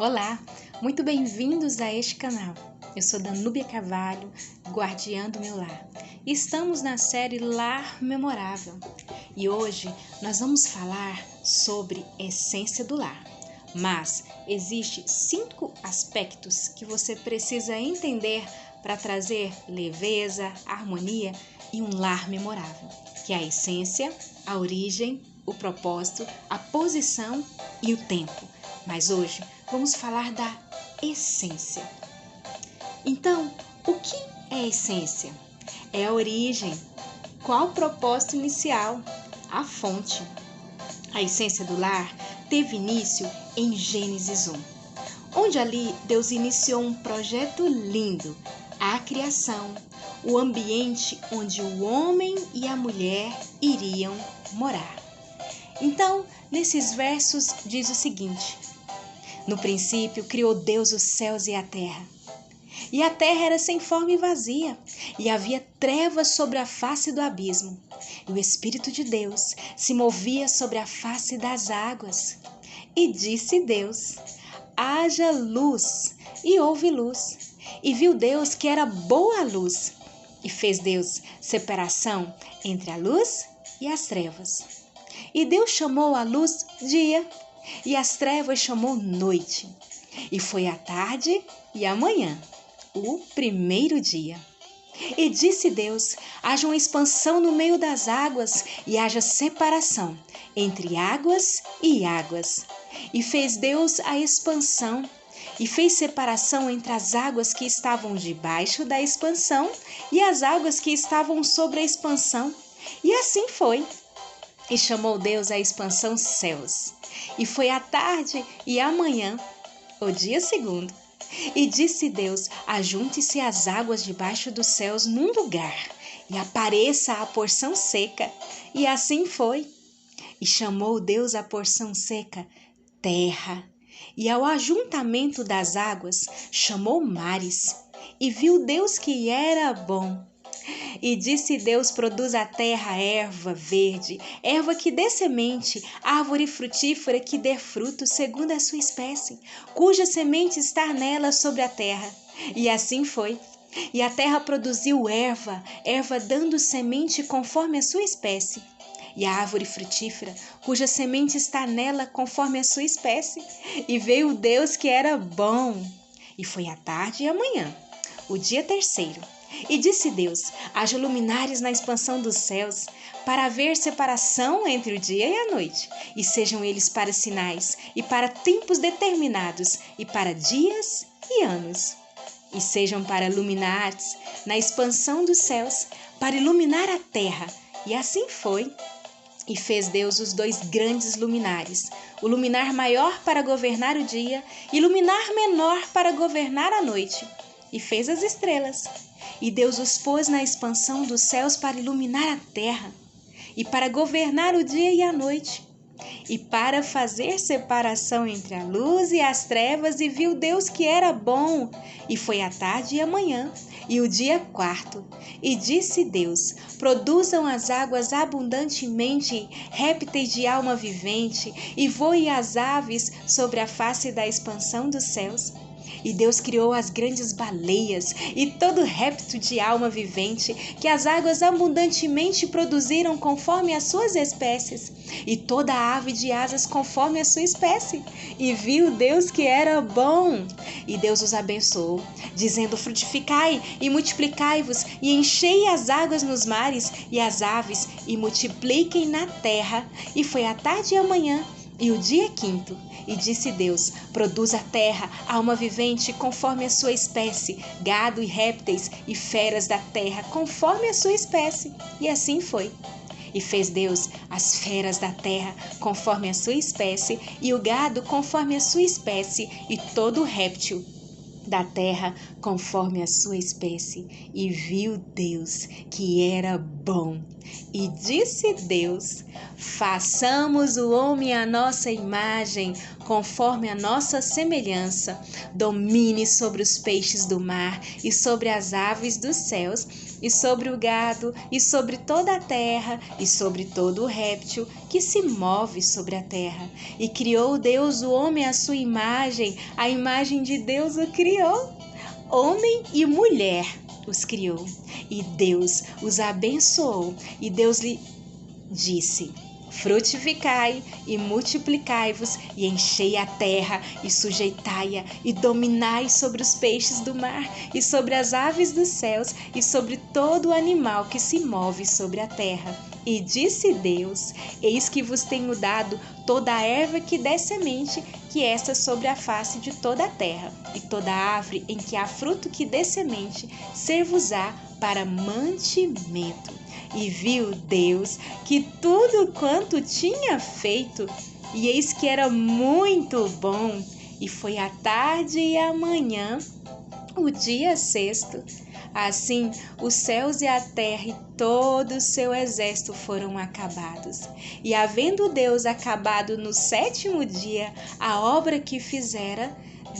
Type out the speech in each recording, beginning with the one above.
Olá, muito bem-vindos a este canal. Eu sou Danúbia Carvalho, guardiã do meu lar. Estamos na série Lar Memorável e hoje nós vamos falar sobre essência do lar. Mas existem 5 aspectos que você precisa entender para trazer leveza, harmonia e um lar memorável, que é a essência, a origem, o propósito, a posição e o tempo. Mas hoje vamos falar da essência. Então, o que é essência? É a origem. Qual o propósito inicial? A fonte. A essência do lar teve início em Gênesis 1, onde ali Deus iniciou um projeto lindo, a criação, o ambiente onde o homem e a mulher iriam morar. Então, nesses versos diz o seguinte: no princípio criou Deus os céus e a terra. E a terra era sem forma e vazia, e havia trevas sobre a face do abismo. E o Espírito de Deus se movia sobre a face das águas. E disse Deus: haja luz, e houve luz. E viu Deus que era boa a luz. E fez Deus separação entre a luz e as trevas. E Deus chamou a luz dia, e as trevas chamou noite. E foi a tarde e a manhã, o primeiro dia. E disse Deus: haja uma expansão no meio das águas, e haja separação entre águas e águas. E fez Deus a expansão, e fez separação entre as águas que estavam debaixo da expansão e as águas que estavam sobre a expansão. E assim foi. E chamou Deus a expansão céus. E foi a tarde e a manhã, o dia segundo. E disse Deus: ajunte-se as águas debaixo dos céus num lugar, e apareça a porção seca. E assim foi. E chamou Deus a porção seca terra. E ao ajuntamento das águas chamou mares. E viu Deus que era bom. E disse Deus: produz a terra erva verde, erva que dê semente, árvore frutífera que dê fruto segundo a sua espécie, cuja semente está nela sobre a terra. E assim foi. E a terra produziu erva, erva dando semente conforme a sua espécie. E a árvore frutífera, cuja semente está nela conforme a sua espécie. E veio Deus que era bom. E foi a tarde e a manhã, o dia terceiro. E disse Deus: haja luminares na expansão dos céus, para haver separação entre o dia e a noite, e sejam eles para sinais, e para tempos determinados, e para dias e anos. E sejam para luminares na expansão dos céus, para iluminar a terra. E assim foi. E fez Deus os 2 grandes luminares, o luminar maior para governar o dia, e luminar menor para governar a noite. E fez as estrelas. E Deus os pôs na expansão dos céus para iluminar a terra, e para governar o dia e a noite, e para fazer separação entre a luz e as trevas. E viu Deus que era bom. E foi a tarde e a manhã, e o dia quarto. E disse Deus: produzam as águas abundantemente répteis de alma vivente, e voem as aves sobre a face da expansão dos céus. E Deus criou as grandes baleias e todo réptil de alma vivente, que as águas abundantemente produziram conforme as suas espécies, e toda ave de asas conforme a sua espécie. E viu Deus que era bom. E Deus os abençoou, dizendo: frutificai e multiplicai-vos, e enchei as águas nos mares, e as aves, e multipliquem na terra. E foi a tarde e a manhã, e o dia quinto. E disse Deus: produz a terra alma vivente conforme a sua espécie, gado e répteis e feras da terra conforme a sua espécie. E assim foi. E fez Deus as feras da terra conforme a sua espécie, e o gado conforme a sua espécie, e todo réptil da terra conforme a sua espécie. E viu Deus que era bom. E disse Deus: façamos o homem à nossa imagem, conforme a nossa semelhança, domine sobre os peixes do mar e sobre as aves dos céus, e sobre o gado, e sobre toda a terra, e sobre todo o réptil que se move sobre a terra. E criou Deus o homem à sua imagem, a imagem de Deus o criou. Homem e mulher os criou. E Deus os abençoou, e Deus lhe disse: frutificai e multiplicai-vos, e enchei a terra, e sujeitai-a, e dominai sobre os peixes do mar, e sobre as aves dos céus, e sobre todo o animal que se move sobre a terra. E disse Deus: eis que vos tenho dado toda a erva que dê semente, que esta sobre a face de toda a terra, e toda árvore em que há fruto que dê semente, ser-vos-á para mantimento. E viu Deus que tudo quanto tinha feito, e eis que era muito bom. E foi a tarde e a manhã, o dia sexto. Assim, os céus e a terra e todo o seu exército foram acabados. E havendo Deus acabado no sétimo dia a obra que fizera,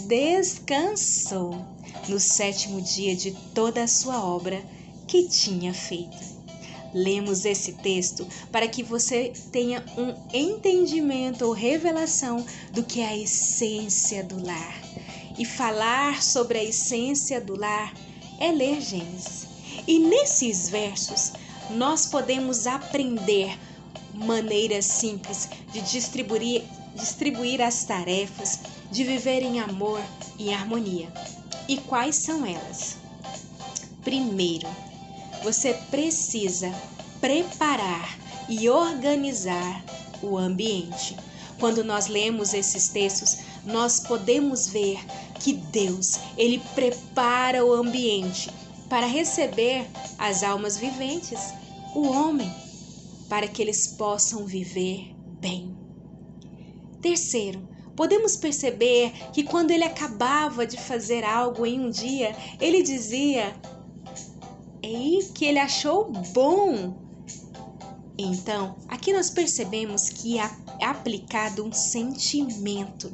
descansou no sétimo dia de toda a sua obra que tinha feito. Lemos esse texto para que você tenha um entendimento ou revelação do que é a essência do lar. E falar sobre a essência do lar é ler Gênesis. E nesses versos nós podemos aprender maneiras simples de distribuir as tarefas, de viver em amor e em harmonia. E quais são elas? Primeiro, você precisa preparar e organizar o ambiente. Quando nós lemos esses textos, nós podemos ver que Deus, Ele prepara o ambiente para receber as almas viventes, o homem, para que eles possam viver bem. Terceiro, podemos perceber que quando Ele acabava de fazer algo em um dia, Ele dizia que Ele achou bom. Então, aqui nós percebemos que é aplicado um sentimento.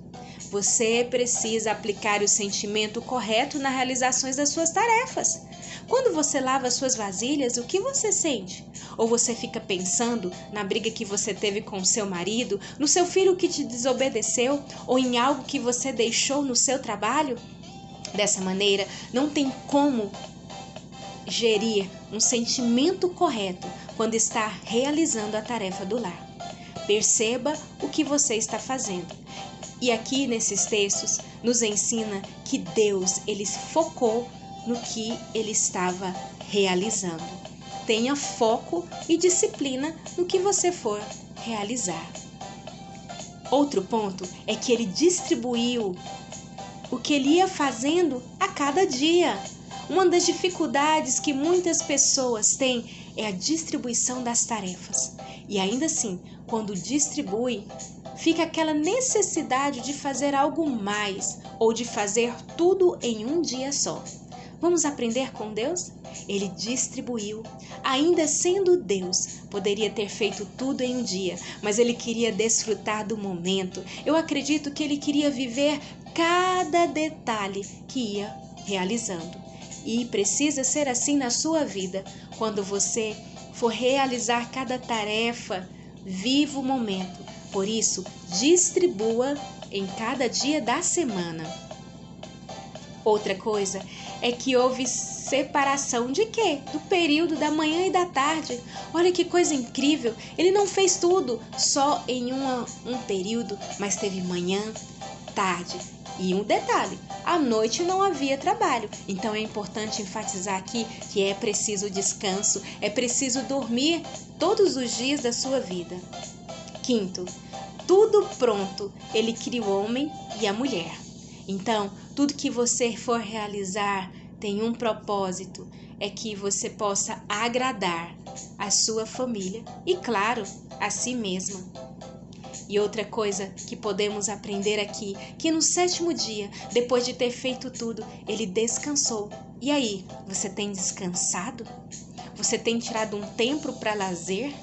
Você precisa aplicar o sentimento correto nas realizações das suas tarefas. Quando você lava as suas vasilhas, o que você sente? Ou você fica pensando na briga que você teve com o seu marido, no seu filho que te desobedeceu, ou em algo que você deixou no seu trabalho? Dessa maneira, não tem como gerir um sentimento correto quando está realizando a tarefa do lar. Perceba o que você está fazendo. E aqui nesses textos nos ensina que Deus, Ele focou no que Ele estava realizando. Tenha foco e disciplina no que você for realizar. Outro ponto é que Ele distribuiu o que Ele ia fazendo a cada dia. Uma das dificuldades que muitas pessoas têm é a distribuição das tarefas. E ainda assim, quando distribui, fica aquela necessidade de fazer algo mais ou de fazer tudo em um dia só. Vamos aprender com Deus? Ele distribuiu. Ainda sendo Deus, poderia ter feito tudo em um dia, mas Ele queria desfrutar do momento. Eu acredito que Ele queria viver cada detalhe que ia realizando. E precisa ser assim na sua vida. Quando você for realizar cada tarefa, viva o momento. Por isso, distribua em cada dia da semana. Outra coisa é que houve separação de quê? Do período da manhã e da tarde. Olha que coisa incrível. Ele não fez tudo só em um período, mas teve manhã, tarde. E um detalhe, à noite não havia trabalho. Então é importante enfatizar aqui que é preciso descanso, é preciso dormir todos os dias da sua vida. Quinto, tudo pronto, Ele cria o homem e a mulher. Então, tudo que você for realizar tem um propósito, é que você possa agradar a sua família e, claro, a si mesma. E outra coisa que podemos aprender aqui, que no sétimo dia, depois de ter feito tudo, Ele descansou. E aí, você tem descansado? Você tem tirado um tempo para lazer?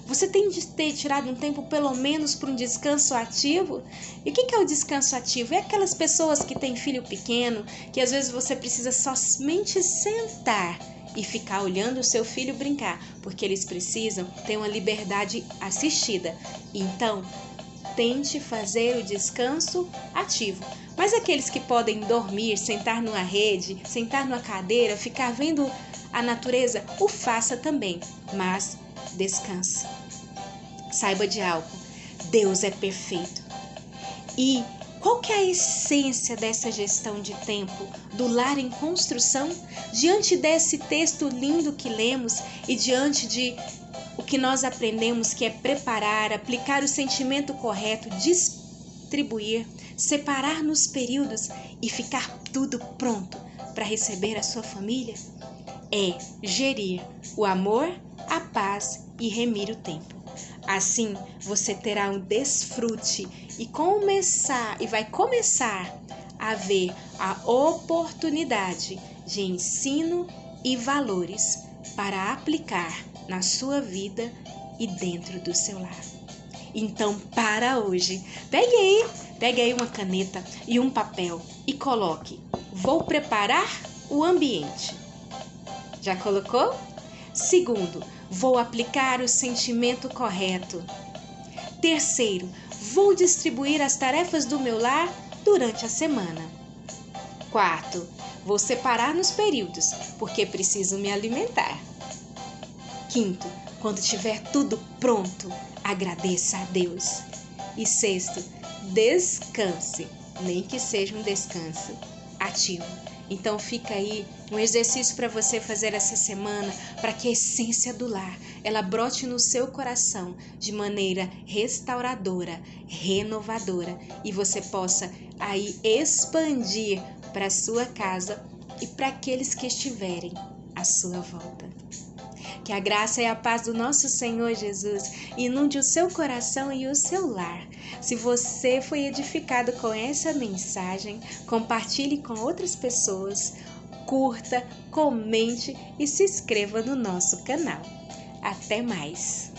Você tem de ter tirado um tempo pelo menos para um descanso ativo? E o que é o descanso ativo? É aquelas pessoas que têm filho pequeno, que às vezes você precisa somente sentar e ficar olhando o seu filho brincar, porque eles precisam ter uma liberdade assistida. Então, tente fazer o descanso ativo. Mas aqueles que podem dormir, sentar numa rede, sentar numa cadeira, ficar vendo a natureza, o faça também, mas descanse. Saiba de algo, Deus é perfeito. E qual que é a essência dessa gestão de tempo, do lar em construção? Diante desse texto lindo que lemos e diante de o que nós aprendemos, que é preparar, aplicar o sentimento correto, distribuir, separar nos períodos e ficar tudo pronto para receber a sua família, é gerir o amor, a paz e remir o tempo. Assim, você terá um desfrute e vai começar a ver a oportunidade de ensino e valores para aplicar na sua vida e dentro do seu lar. Então, para hoje, pegue aí uma caneta e um papel e coloque: vou preparar o ambiente. Já colocou? Segundo, vou aplicar o sentimento correto. Terceiro, vou distribuir as tarefas do meu lar durante a semana. Quarto, vou separar nos períodos, porque preciso me alimentar. Quinto, quando tiver tudo pronto, agradeça a Deus. E sexto, descanse, nem que seja um descanso ativo. Então fica aí um exercício para você fazer essa semana, para que a essência do lar, ela brote no seu coração de maneira restauradora, renovadora, e você possa aí expandir para a sua casa e para aqueles que estiverem à sua volta. Que a graça e a paz do nosso Senhor Jesus inunde o seu coração e o seu lar. Se você foi edificado com essa mensagem, compartilhe com outras pessoas, curta, comente e se inscreva no nosso canal. Até mais!